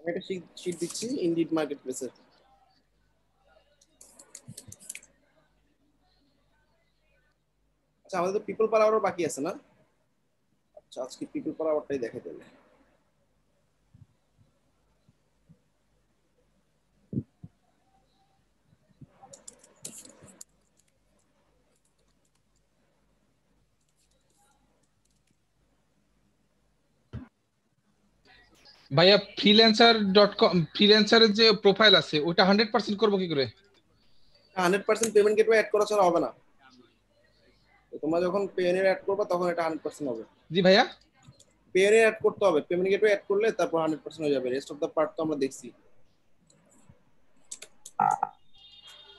একটা শীট দিচ্ছি indeed market প্লেসে। আচ্ছা, আমাদের তো পিপল পার আওয়ারও বাকি আছে না? আচ্ছা, আজকে পিপল পার আওয়ারটাই দেখে দেবে। ভাইয়া freelancer.com ফ্রিল্যান্সারের যে প্রোফাইল আছে ওটা 100% করবো কি করে? 100% পেমেন্ট গেটওয়ে অ্যাড করা ছাড়া হবে না। তো তোমরা যখন পেনিয়ার অ্যাড করবে তখন এটা 100% হবে। জি ভাইয়া। পেনিয়ার অ্যাড করতে হবে, পেমেন্ট গেটওয়ে অ্যাড করলে তারপর 100% হয়ে যাবে। রেস্ট অফ দ্য পার্ট তো আমরা দেখছি।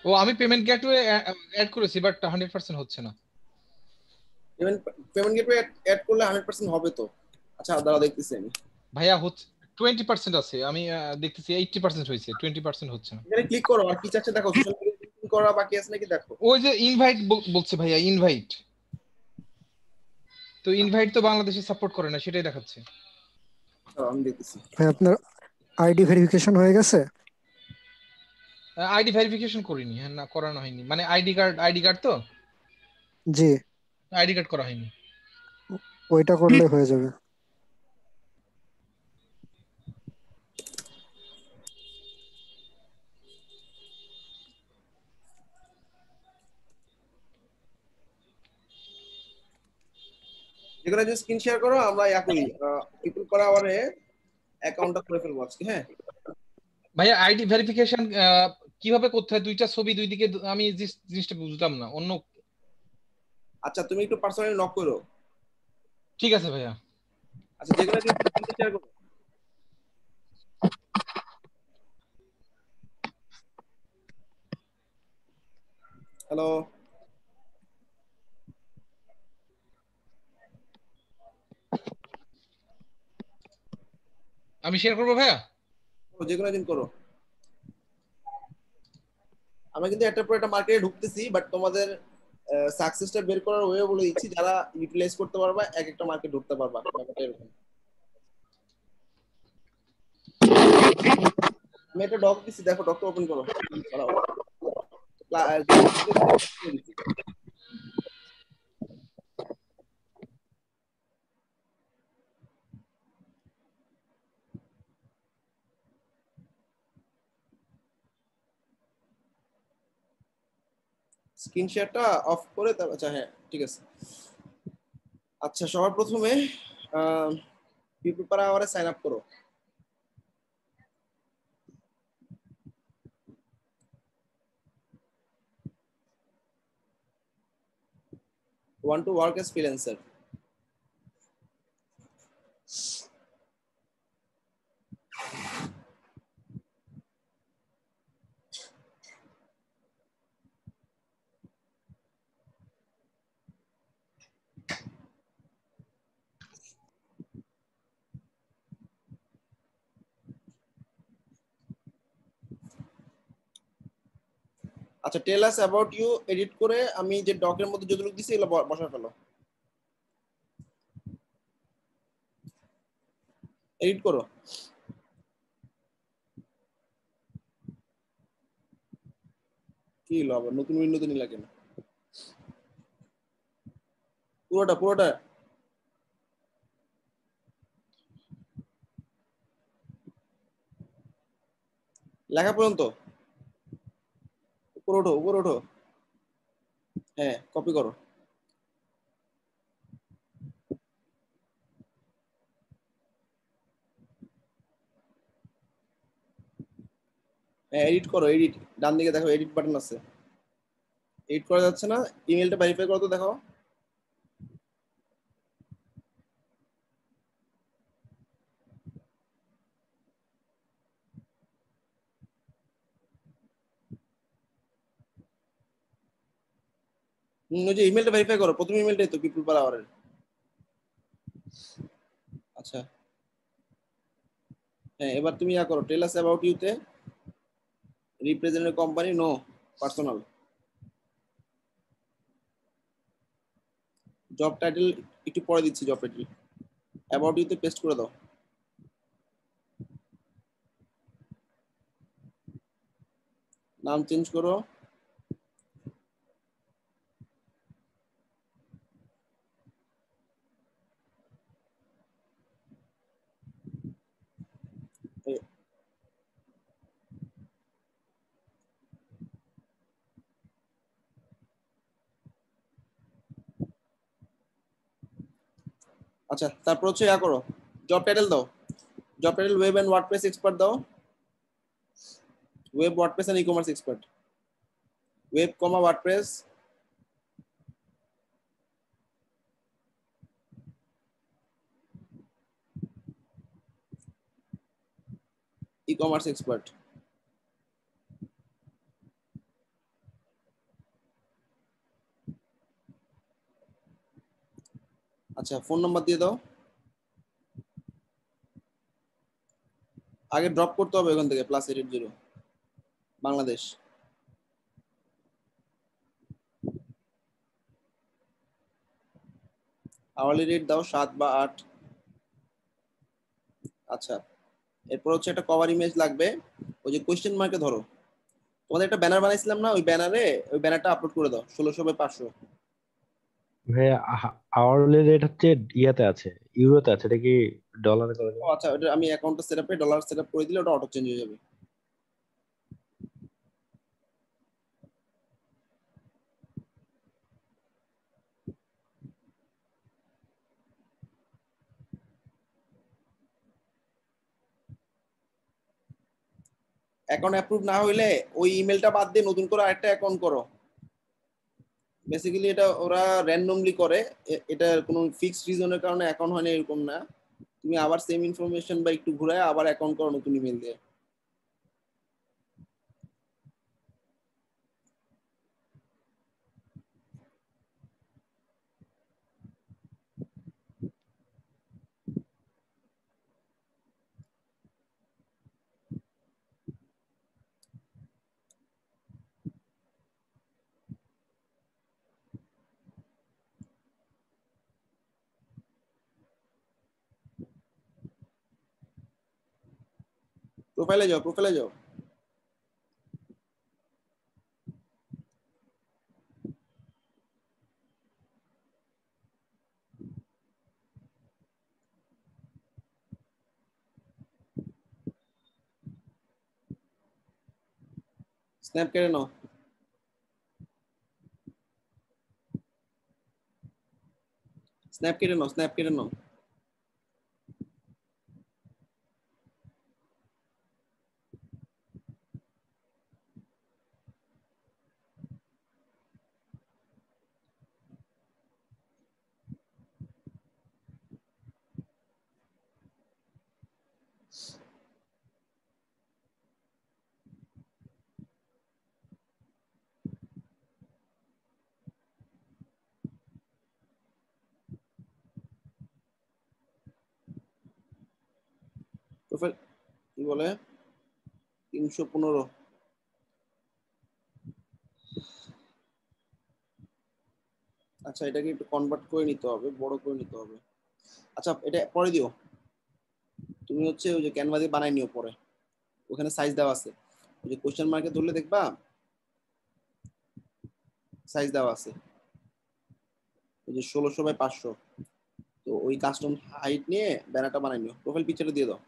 ও আমি পেমেন্ট গেটওয়ে অ্যাড করেছি বাট 100% হচ্ছে না। পেমেন্ট পেমেন্ট গেটওয়ে অ্যাড করলে 100% হবে তো। আচ্ছা দাঁড়া, দেখতেছি আমি। ভাইয়া হচ্ছে 20% আছে, আমি দেখতেছি 80% হয়েছে, 20% হচ্ছে না। এখানে ক্লিক করো, আর কি চাচ্ছে দেখো। সোশ্যাল মিডিয়া করা বাকি আছে নাকি দেখো। ওই যে ইনভাইট বলছে ভাইয়া, ইনভাইট। তো ইনভাইট তো বাংলাদেশে সাপোর্ট করে না, সেটাই দেখাচ্ছে। আমি দেখতেছি। ভাই আপনার আইডি ভেরিফিকেশন হয়ে গেছে? আইডি ভেরিফিকেশন করিনি, হ্যাঁ না করানো হয়নি, মানে আইডি কার্ড তো। জি, আইডি কার্ড করা হয়নি। ওইটা করলে হয়ে যাবে। যেগুলো যে স্ক্রিন শেয়ার করো, আমরা ইয়া করি, পিপল পার আওয়ারে অ্যাকাউন্টটা করে ফেলবো আজকে। হ্যাঁ ভাইয়া আইডি ভেরিফিকেশন কিভাবে করতে হয়? দুইটা ছবি দুই দিকে, আমি জিনিসটা বুঝলাম না অন্য। আচ্ছা, তুমি একটু পার্সোনালি নক করো। ঠিক আছে ভাইয়া। আচ্ছা, যেগুলো যে স্ক্রিন শেয়ার করো। হ্যালো, আমি শেয়ার করবো ভাইয়া। যেগুলো দিন করো। আমরা কিন্তু একটা পর একটা মার্কেটে ঢুকতেছি, বাট তোমাদের সাকসেসটা বের করার ওয়ে বলে দিচ্ছি। যারা ইউটিলাইজ করতে পারবা এক একটা মার্কেট ঢুকতে পারবা, ব্যাপারটা এরকম। আমি একটা ডক দিচ্ছি, দেখো ডকটা ওপেন করো। দাঁড়াও। স্ক্রিন শেয়ারটা অফ করে তারপর, আচ্ছা হ্যাঁ ঠিক আছে। আচ্ছা, সবার প্রথমে পিপল পার আওয়ারে সাইন আপ করো। Want to work as freelancer? আচ্ছা, টেল আস অ্যাবাউট ইউ এডিট করে আমি যে ডকের মধ্যে যেগুলো দিছি এগুলো বসা ফেলো, এডিট করো। কি হলো আবার, নতুন উইন্ডোতে নিলা কেন? পুরোটা পুরোটা। লেখা পর্যন্ত উপরে ওঠো, উপরে ওঠো। হ্যাঁ, কপি করো। হ্যাঁ, এডিট করো, এডিট। ডান দিকে দেখো এডিট বাটন আছে। এডিট করা যাচ্ছে না? ইমেলটা ভেরিফাই করো তো, দেখো। ওই যে ইমেলটা ভেরিফাই করো, প্রথম ইমেলটাই তো পিপল পার আওয়ারের। আচ্ছা হ্যাঁ, এবার তুমি ইয়া করো, টেল আস অ্যাবাউট ইউতে representative company, no personal. Job title একটু পরে দিচ্ছি, জব টাইটেল অ্যাবাউট ইউতে পেস্ট করে দাও। নাম চেঞ্জ করো। আচ্ছা, তারপর হচ্ছে ইয়া করো, জব টাইটেল দাও। Job title web and WordPress expert দাও। Web, WordPress and e commerce expert. Web comma WordPress e commerce expert. আচ্ছা, ফোন নাম্বার দিয়ে দাও। আগে ড্রপ করতে হবে ওখান থেকে +880 বাংলাদেশ। আওয়ারলি রেট দাও 7 বা 8। আচ্ছা, এরপর হচ্ছে একটা কভার ইমেজ লাগবে। ওই যে কোয়েশ্চেন মার্কে ধরো, তোমাদের একটা ব্যানার বানাইছিলাম না, ওই ব্যানারটা আপলোড করে দাও 1600/500। ভাইয়া আওয়ারলি রেট হচ্ছে ইয়াতে আছে, ইউরোতে আছে, এটা কি ডলারে করে ও দেবো? আচ্ছা, ওটা আমি অ্যাকাউন্টটা সেটআপে ডলার সেটআপ করে দিলে ওটা অটো চেঞ্জ হয়ে যাবে। অ্যাকাউন্ট অ্যাপ্রুভ না হইলে ওই ইমেলটা বাদ দিয়ে নতুন করে আরেকটা অ্যাকাউন্ট করো। বেসিক্যালি এটা ওরা র্যান্ডমলি করে, এটা কোনো ফিক্সড রিজনের কারণে অ্যাকাউন্ট হয় না এরকম না। তুমি আবার সেম ইনফরমেশন বা একটু ঘুরায় আবার অ্যাকাউন্ট করো নতুন ইমেল দিয়ে। প্রোফাইলে যাও, প্রোফাইলে যাও। স্ন্যাপ কেটে নাও। স্ন্যাপ কেটে নাও, স্ন্যাপ কেটে নাও। প্রোফাইল কি বলে 315। আচ্ছা, এটাকে একটু কনভার্ট করে নিতে হবে, বড় করে নিতে হবে। আচ্ছা, এটা পরে দিও। তুমি হচ্ছে ওই যে ক্যানভা দিয়ে বানাই নিও পরে, ওখানে সাইজ দেওয়া আছে। ওই যে কোশ্চেন মার্কে ধরলে দেখবা সাইজ দেওয়া আছে, ওই যে 1600/500। তো ওই কাস্টম হাইট নিয়ে ব্যানারটা বানাই নিও, প্রোফাইল পিকচারটা দিয়ে দাও।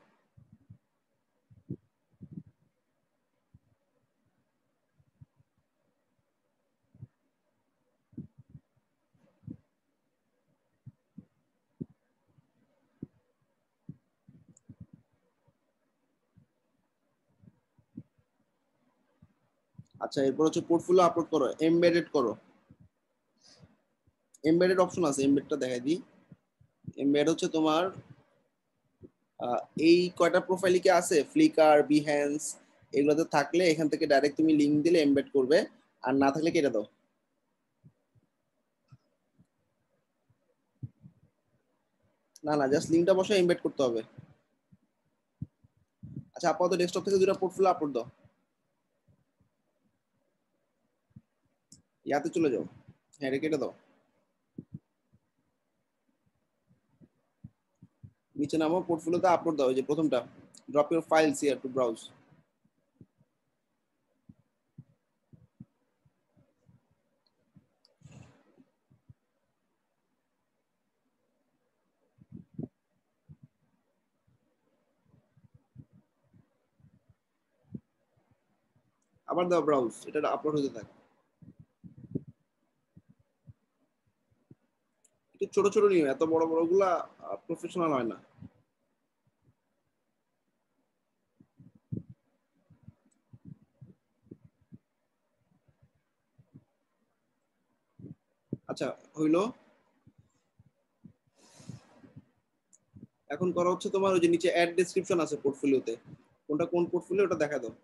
আচ্ছা, এরপর হচ্ছে পোর্টফোলিও আপলোড করো, এমবেডেড করো। এমবেডেড অপশন আছে, এমবেডটা দেখাই দিই। এমবেড হচ্ছে তোমার এই কয়টা প্রোফাইলে কি আছে, ফ্লিকার, বিহ্যান্স, এগুলোতে থাকলে এখান থেকে ডাইরেক্ট তুমি লিংক দিলে এমবেড করবে, আর না থাকলে কেটে দাও। না না, জাস্ট লিংকটা বসে এমবেড করতে হবে। আচ্ছা, আপাতত ডেস্কটপ থেকে দুটো পোর্টফোলিও আপলোড দাও। ইয়াতে চলে যাও, হ্যাঁ এটা কেটে দাও। নিচে নামো, পোর্টফোলিওতে আপলোড দাও, এই যে প্রথমটা, drop your files here two browse. আবার দাও ব্রাউজ, এটা আপলোড হতে থাকে। একটু ছোট ছোট নিও, এত বড় বড় গুলা প্রফেশনাল হয় না। আচ্ছা হইলো। এখন করা হচ্ছে তোমার ওই যে নিচে অ্যাড ডেসক্রিপশন আছে পোর্টফোলিওতে, কোনটা কোন পোর্টফোলিও ওটা দেখা দাও।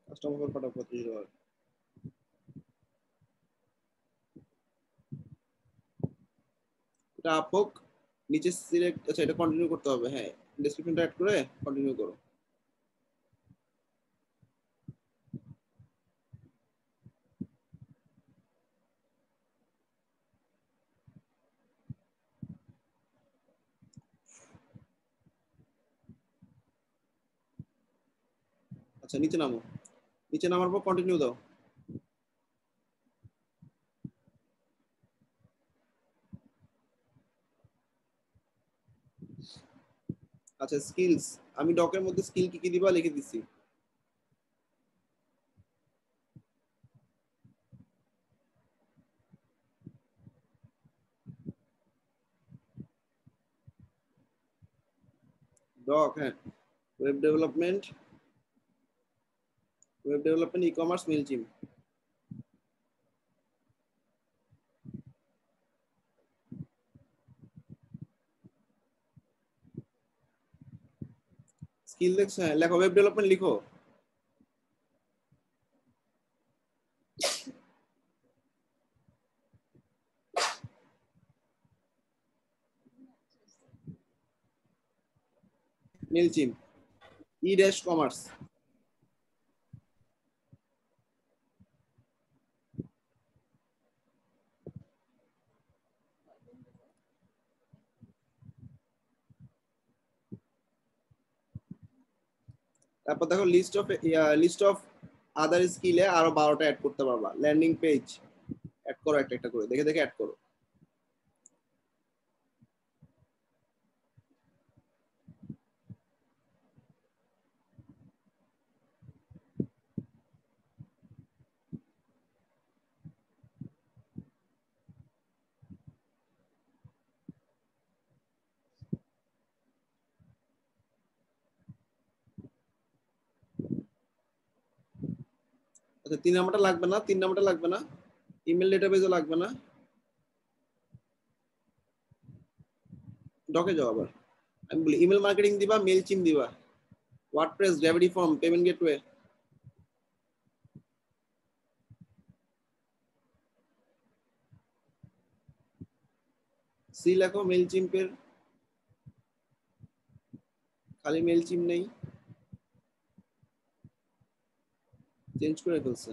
কাস্টমার পাঠাও 25,000। এটা আপ হোক, নিচে সিলেক্ট, আচ্ছা এটা কন্টিনিউ করতে হবে, হ্যাঁ ডেসক্রিপশনটা অ্যাড করে কন্টিনিউ করো। আচ্ছা নিচে নামো, নিচে নামার পর কন্টিনিউ দাও। আচ্ছা স্কিলস, আমি ডকের মধ্যে স্কিল কি কি দিবা লিখে দিছি। ডক, হ্যাঁ web development, e commerce, Mailchimp. Skill দেখছো, হ্যাঁ লেখো ওয়েব ডেভেলপমেন্ট লিখো। Mailchimp, e dash commerce. তারপর দেখো লিস্ট অফ আদার স্কিলে আরো 12টা অ্যাড করতে পারবা। ল্যান্ডিং পেজ অ্যাড করো একটা একটা করে, দেখে দেখে অ্যাড করো। আচ্ছা 3 নাম্বারটা লাগবে না, 3 নাম্বারটা লাগবে না, ইমেল ডেটাবেজও লাগবে না। ডকে যাও আবার, আমি বলি ইমেল মার্কেটিং দিবা, মেলচিম দিবা, WordPress, gravity form, payment gateway. সি লেখো মেলচিম্পের, খালি মেলচিম নেই, চেঞ্জ করে ফেলছে।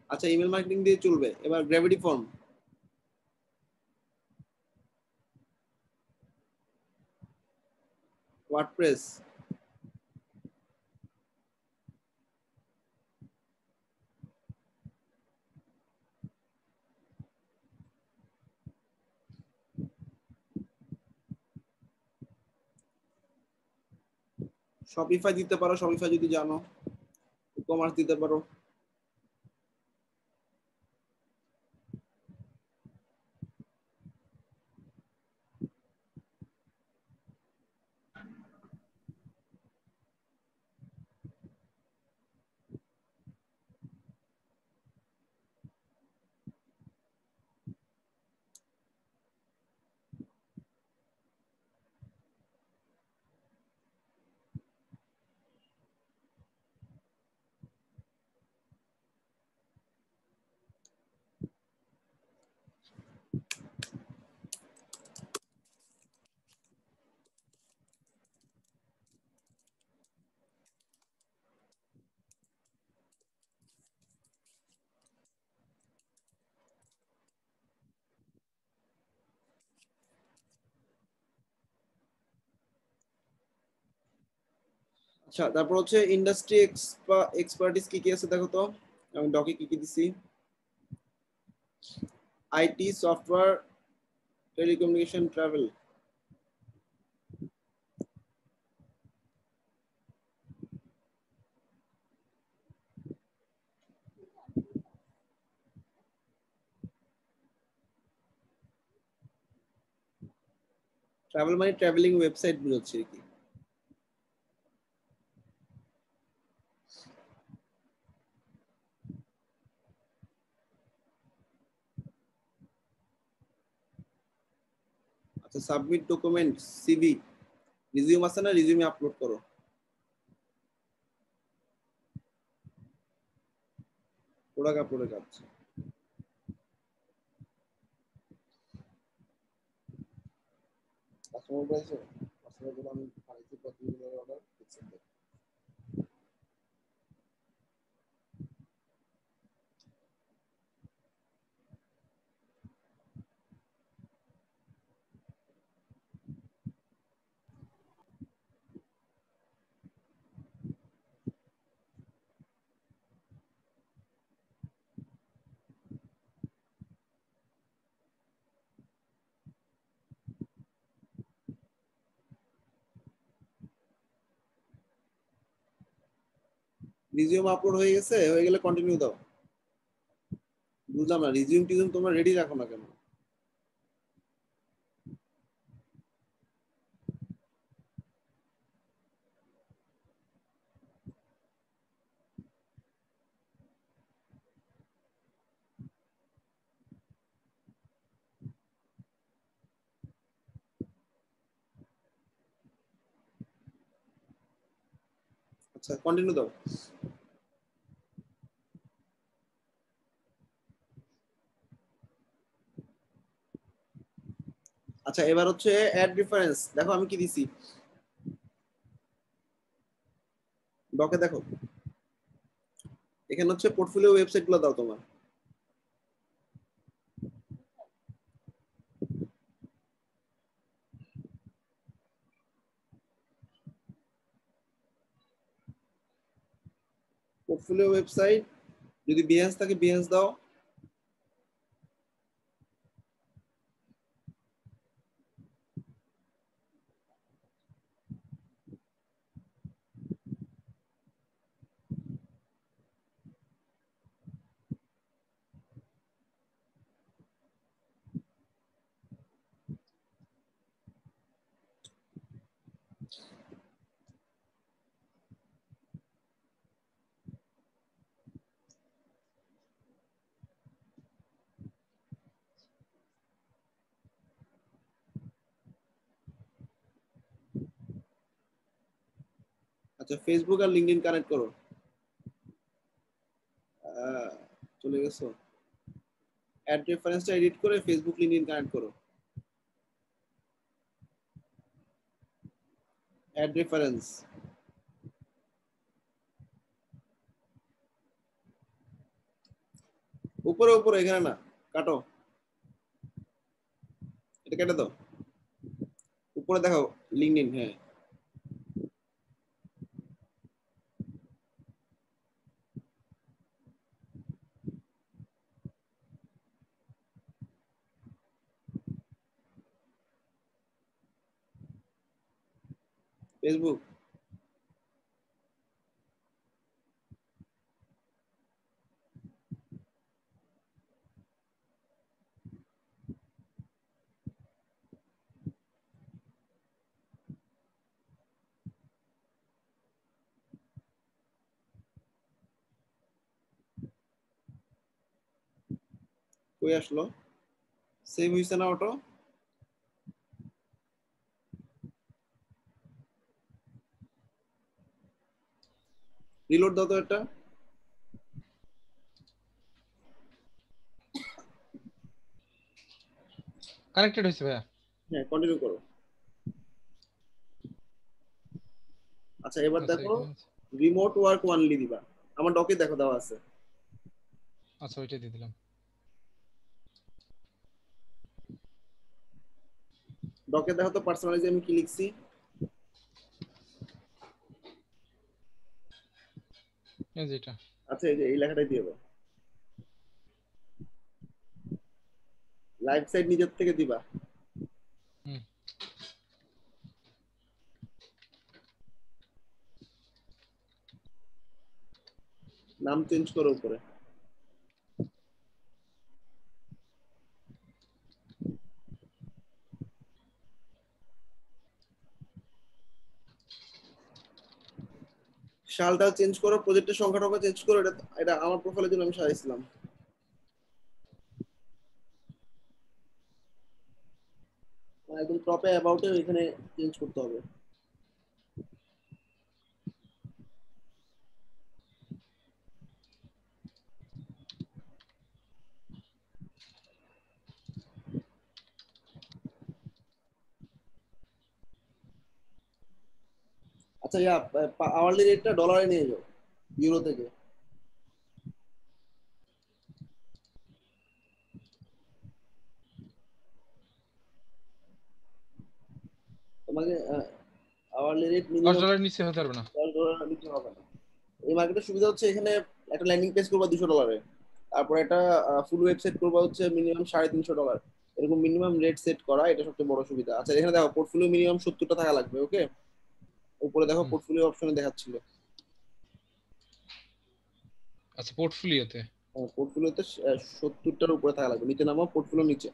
আচ্ছা ইমেল মার্কেটিং দিয়ে চলবে, এবার গ্র্যাভিটি ফর্ম, ওয়ার্ডপ্রেস, শপিফাই দিতে পারো, শপিফাই যদি জানো, কমার্স দিতে পারো। আচ্ছা তারপর হচ্ছে ইন্ডাস্ট্রি এক্সপার্টিস কি কি আছে দেখো তো, আমি ডকে কি কি দিছি। IT, software, telecommunication travel, travel মানে ট্রাভেলিং ওয়েবসাইট বুঝাচ্ছে কি? আচ্ছা, সাবমিট ডকুমেন্ট, সিভি, রিজিউম আছে না, রিজিউমে আপলোড করো। প্রোডাক্ট আপলোডের কাজ। কাস্টমার প্রাইস কাস্টমার গুলো আমি পাইছি প্রতিদিন অর্ডার করছি। রিজিউম আপলোড হয়ে গেছে, হয়ে গেলে কন্টিনিউ দাও। বুঝলাম না, রিজিউম টিজিউম তোমরা রেডি রাখো না কেন? আচ্ছা, কন্টিনিউ দাও। আচ্ছা, এবার হচ্ছে অ্যাড রেফারেন্স। দেখো আমি কি দিছি, ডকে দেখো, এখানে হচ্ছে পোর্টফোলিও ওয়েবসাইট গুলো দাও তোমার। পোর্টফোলিও ওয়েবসাইট, যদি বিহেন্স থাকে বিহেন্স দাও। আচ্ছা, ফেসবুক আর লিঙ্কডইন কানেক্ট করো। আহ, চলে গেছো। অ্যাড রেফারেন্সটা এডিট করে ফেসবুক লিঙ্কডইন কানেক্ট করো। অ্যাড রেফারেন্স, উপরে উপরে, এখানে না, কাটো, এটা কেটে দাও। উপরে দেখো লিঙ্কডইন, হ্যাঁ। ফেসবুক, কই আসলো? সেভ হইছে না অটো? রিলোড দাও তো এটা। কানেক্টেড হয়েছে ভাইয়া। হ্যাঁ, কন্টিনিউ করো। আচ্ছা, এবার আচ্ছা দেখো এখানে রিমোট ওয়ার্ক ওয়ানলি দিবা। আমার ডকে দেখো দেওয়া আছে। আচ্ছা ওইটা দিয়ে দিলাম। ডকে দেখো তো পার্সোনালাইজ আমি কি লিখছি। এই যে এটা। আচ্ছা, এই যে এই লেখাটাই দিয়ে দাও। লাইভ সাইট নিজের থেকে দিবা। নাম চেঞ্জ করো উপরে। সালটা চেঞ্জ করো, প্রজেক্টের সংখ্যাটা চেঞ্জ করো। এটা এটা আমার প্রোফাইলের জন্য আমি সাজাইছিলাম। একদম টপে অ্যাবাউটে এখানে চেঞ্জ করতে হবে। আচ্ছা আওয়ারলি রেটটা ডলারে নিয়ে যাও, ইউরো থেকে। তোমাকে আওয়ারলি রেট মিনিমাম $10 নিচে হতে পারবে না। $10 নিতে হবে না। এই মার্কেটের সুবিধা হচ্ছে এখানে একটা ল্যান্ডিং পেজ করবা $200, তারপর একটা ফুল ওয়েবসাইট করবা হচ্ছে মিনিমাম $350। এরকম মিনিমাম রেট সেট করা, এটা সবচেয়ে বড় সুবিধা। আচ্ছা এখানে দেখো পোর্টফোলিও মিনিমাম 70টা থাকা লাগবে। ওকে, উপরে দেখো হুম। পোর্টফোলিও অপশনে দেখাচ্ছিল। আচ্ছা পোর্টফোলিওতে পোর্টফোলিওতে 70টার উপরে থাকা লাগবে। নিচে নামো, পোর্টফোলিও নিচে।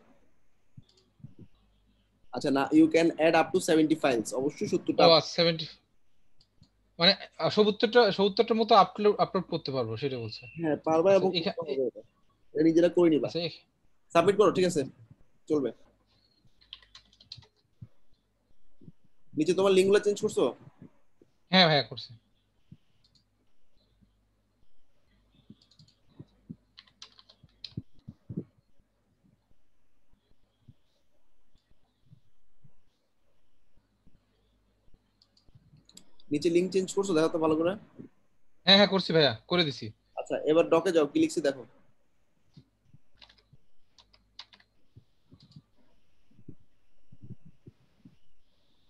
আচ্ছা না, you can add up to 70 files. অবশ্যই 70টা। ও 70 মানে 70টার মতো আপলোড করতে পারবো সেটা বলছে। হ্যাঁ পারবা, আচ্ছা এবং এখানে করতে হবে এটা। এটা নিজেরা করে নিবা। আচ্ছা সাবমিট করো, ঠিক আছে, চলবে। নিচে তোমার লিঙ্কগুলো চেঞ্জ করছো? হ্যাঁ ভাইয়া করছি। নিচে লিঙ্ক চেঞ্জ করছো, দেখো তো ভালো করে। হ্যাঁ হ্যাঁ করছি ভাইয়া, করে দিছি। আচ্ছা এবার ডকে যাও, কি লিখছি দেখো।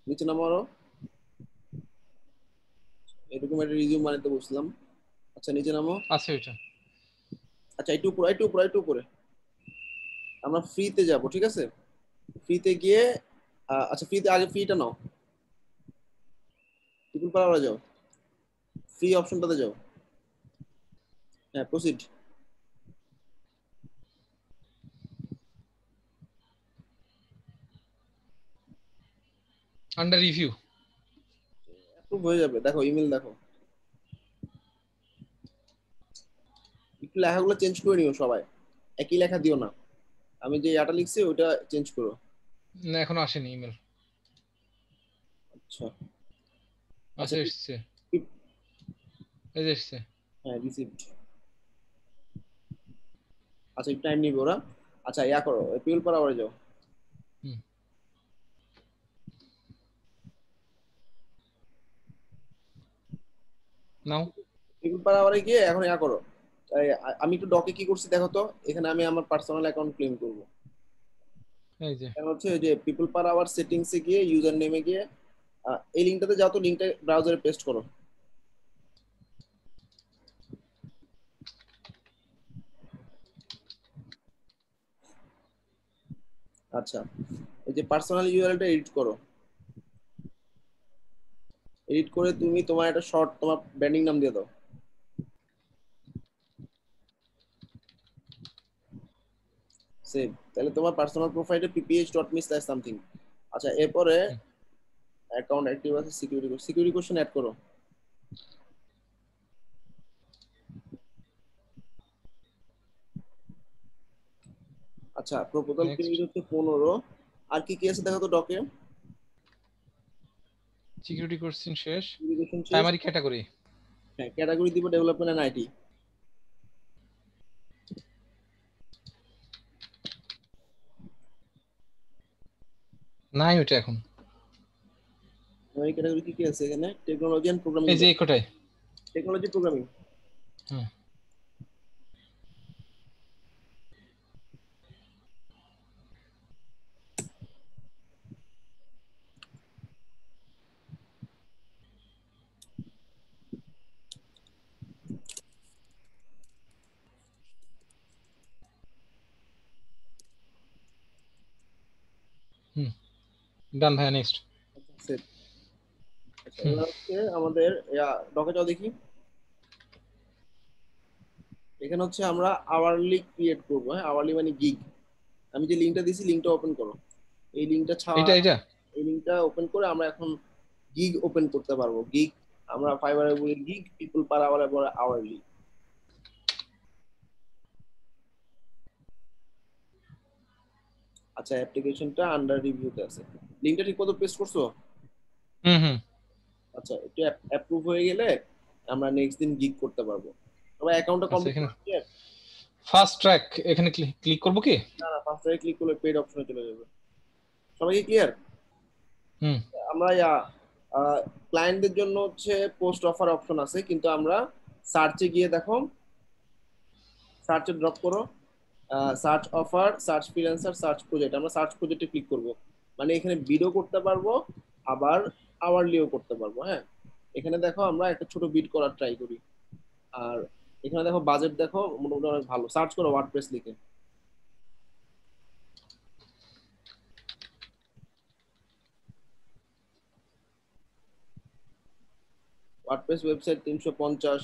নিচে নামো আরো। এরকম একটা রিজিউম বানাতে বসলাম। আচ্ছা নিচে নামো। আছে ওইটা। আচ্ছা একটু উপরে, একটু উপরে, একটু উপরে। আমরা ফ্রিতে যাব, ঠিক আছে। ফ্রিতে গিয়ে আচ্ছা ফ্রিতে আগে ফ্রিটা নাও। পিপল পাওয়ারে যাও, ফ্রি অপশনটাতে যাও। হ্যাঁ প্রসিড। Under review. অ্যাপ্রুভ হয়ে যাবে, দেখো ইমেল দেখো। একটু লেখাগুলো চেঞ্জ করে নিও সবাই, একই লেখা দিও না। আমি যে ইয়াটা লিখছি ওইটা চেঞ্জ করো। না এখনো আসেনি ইমেল। আচ্ছা আচ্ছা আচ্ছা এসছে, এই যে এসছে। হ্যাঁ রিসিভড। আচ্ছা একটু টাইম নিবে ওরা। আচ্ছা ইয়া করো, পিপল পাওয়ারে যাও। হুম নাও। পিপল পাওয়ারে গিয়ে এখন ইয়া করো। আমি একটু ডকে কি করছি দেখো তো। এখানে আমি আমার পার্সোনাল অ্যাকাউন্ট ক্লেম করব। এই যে এখন হচ্ছে যে পিপল পার আওয়ার সেটিংসে গিয়ে ইউজার নেমে গিয়ে এই লিঙ্কটাতে যাও তো, লিঙ্কটা ব্রাউজারে পেস্ট করো। আচ্ছা এই যে পার্সোনাল ইউআরএলটা এডিট করো। এডিট করে তুমি তোমার একটা শর্ট, তোমার ব্র্যান্ডিং নাম দিয়ে দাও। সেভ। তাহলে তোমার পার্সোনাল প্রোফাইলে pph.me/something। আচ্ছা এরপরে হুম, অ্যাকাউন্ট অ্যাক্টিভ আছে, সিকিউরিটি কোশ্চেন অ্যাড করো। আচ্ছা প্রপোজাল নেক্সট। পিরিয়ড হচ্ছে 15। আর কি কি আছে দেখো তো ডকে। সিকিউরিটি কোশ্চেন শেষ। সিকিউরিটি শেষ। Primary category. হ্যাঁ ক্যাটাগরি দিব ডেভেলপমেন্ট এন্ড আইটি। নাই ওটা এখন। এই ক্যাটাগরি কি কি আছে এখানে? Technology and programming. এই যে এই কোটায়। Technology programming. হুম হুম ডান ভাইয়া, নেক্সট। সেভ। আচ্ছা হুম এবার হচ্ছে আমাদের ডকে যাও দেখি। এখানে হচ্ছে আমরা আওয়ারলি ক্রিয়েট করব। হ্যাঁ, আওয়ারলি মানে গিগ। আমি যে লিংকটা দিছি, লিংকটা ওপেন করো। এই লিংকটা ছাড়া, এটা এই লিংকটা ওপেন করে আমরা এখন গিগ ওপেন করতে পারবো। গিগ আমরা ফাইবারে বলি গিগ, পিপল পার আওয়ারে বলে আওয়ারলি। আচ্ছা, অ্যাপ্লিকেশনটা আন্ডার রিভিউতে আছে। লিংকটা ঠিক মতো পেস্ট করছো? হুম। আচ্ছা, এটা অ্যাপ্রুভ হয়ে গেলে আমরা নেক্সট দিন গিগ করতে পারবো। সবাই অ্যাকাউন্টটা আচ্ছা, কমপ্লিট এখানে করে ফার্স্ট ট্র্যাক এখানে ক্লিক করব কি? না না, ফার্স্ট টাইমে ক্লিক করলে পেড অপশনে চলে যাবে। সবাই কি ক্লিয়ার? হুম। আমরা ক্লায়েন্টদের জন্য হচ্ছে পোস্ট অফার অপশন আছে, কিন্তু আমরা সার্চে গিয়ে দেখো, সার্চে ড্রপ করো, search offer, search freelancer, search project. আমরা সার্চ প্রজেক্টে ক্লিক করব। মানে এখানে বিডও করতে পারবো, আবার আওয়ারলিও করতে পারবো। হ্যাঁ, এখানে দেখো আমরা একটা ছোট বিড করার ট্রাই করি। আর এখানে দেখো বাজেট, দেখো মোটামুটি অনেক ভালো। সার্চ করো ওয়ার্ডপ্রেস লিখে। ওয়ার্ডপ্রেস ওয়েবসাইট 350,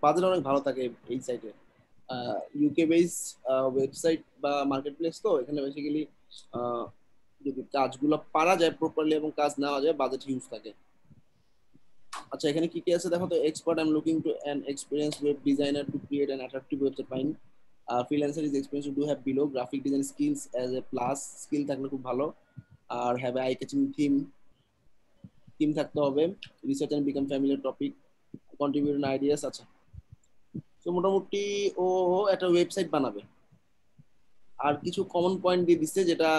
বাজেট অনেক ভালো থাকে এই সাইটে। ইউকে বেস ওয়েবসাইট বা মার্কেট প্লেস, তো এখানে বেসিক্যালি যদি কাজগুলো পারা যায় প্রপারলি এবং কাজ নেওয়া যায়, বাজেট হিউজ থাকে। আচ্ছা, এখানে কি কি আছে দেখো তো। Expert, I am looking to an experience web designer to create an attractive website. Fine. Freelancer is experience to have below graphic design skills as a plus. Skill থাকলে খুব ভালো। আর হ্যাভ আই ক্যাচিং থিম থাকতে হবে। Research and become familiar topic, contribute ideas. আচ্ছা, তো মোটামুটি ও একটা website বানাবে। আর কিছু কমন পয়েন্ট দিয়ে দিচ্ছে, যেটা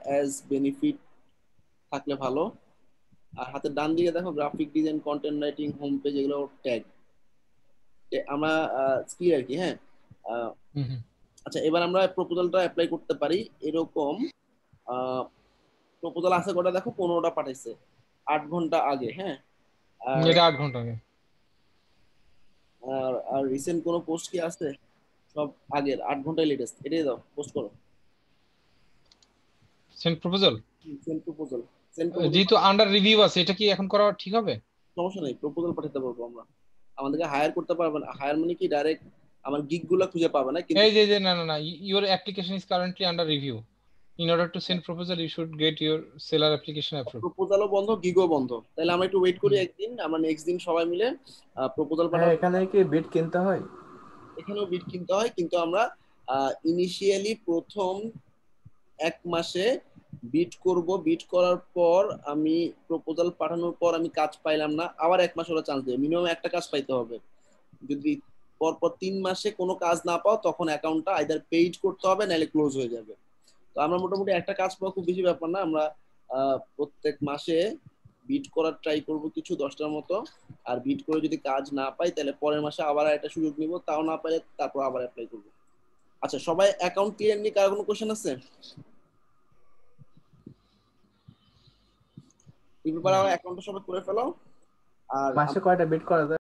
অ্যাজ বেনিফিট থাকলে ভালো। আর হাতের ডান দিকে দেখো graphic design, content writing, home page, এগুলো ট্যাগ আমরা স্কিল আর কি। হ্যাঁ, হুম। আচ্ছা, এবার আমরা প্রপোজালটা অ্যাপ্লাই করতে পারি। এরকম প্রপোজাল আছে কটা দেখো, 15টা পাঠাইছে 8 ঘন্টা আগে। হ্যাঁ, আর এটা 8 ঘন্টা আগে। আর আর রিসেন্ট কোনো পোস্ট কি আছে? সব আগের, 8 ঘন্টায় লেটেস্ট। এটাই দাও, পোস্ট করো। Send proposal. Send proposal, send proposal. যেহেতু আন্ডার রিভিউ আছে, এটা কি এখন করা ঠিক হবে? সমস্যা নেই, প্রপোজাল পাঠাতে পারবো আমরা। আমাদেরকে হায়ার করতে পারবে না। হায়ার মানে কি, ডাইরেক্ট আমার গিগ গুলা খুঁজে পাবে না, কিন্তু এই যে না, your application is currently under review. In order to send proposal, you should get your seller application approved. প্রপোজালও বন্ধ, গিগও বন্ধ। তাহলে আমরা একটু ওয়েট করি একদিন, আমরা নেক্সট দিন সবাই মিলে প্রপোজাল হ্যাঁ, পাঠাবো। এখানে কি বিট কিনতে হয়? এখানেও বিট কিনতে হয়, কিন্তু আমরা ইনিশিয়ালি প্রথম 1 মাসে বিট করব। বিট করার পর আমি প্রপোজাল পাঠানোর পর আমি কাজ পাইলাম না, আবার 1 মাস ওরা চান্স দেবে। মিনিমাম একটা কাজ পাইতে হবে। যদি পরপর 3 মাসে কোনো কাজ না পাও, তখন অ্যাকাউন্টটা আইদার পেইড করতে হবে, নাহলে ক্লোজ হয়ে যাবে। তো আমরা মোটামুটি একটা কাজ পাওয়া খুব বেশি ব্যাপার না। আমরা প্রত্যেক মাসে বিট করার ট্রাই করব কিছু 10টার মতো। আর বিট করে যদি কাজ না পাই, তাহলে পরের মাসে আবার একটা সুযোগ নিব। তাও না পাইলে তারপর আবার অ্যাপ্লাই করব। আচ্ছা, সবাই অ্যাকাউন্ট ক্লিয়ার নি? কার কোনো কোশ্চেন আছে? অ্যাকাউন্টটা সবাই করে ফেলো। আর মাসে কয়টা বিট করা যায়?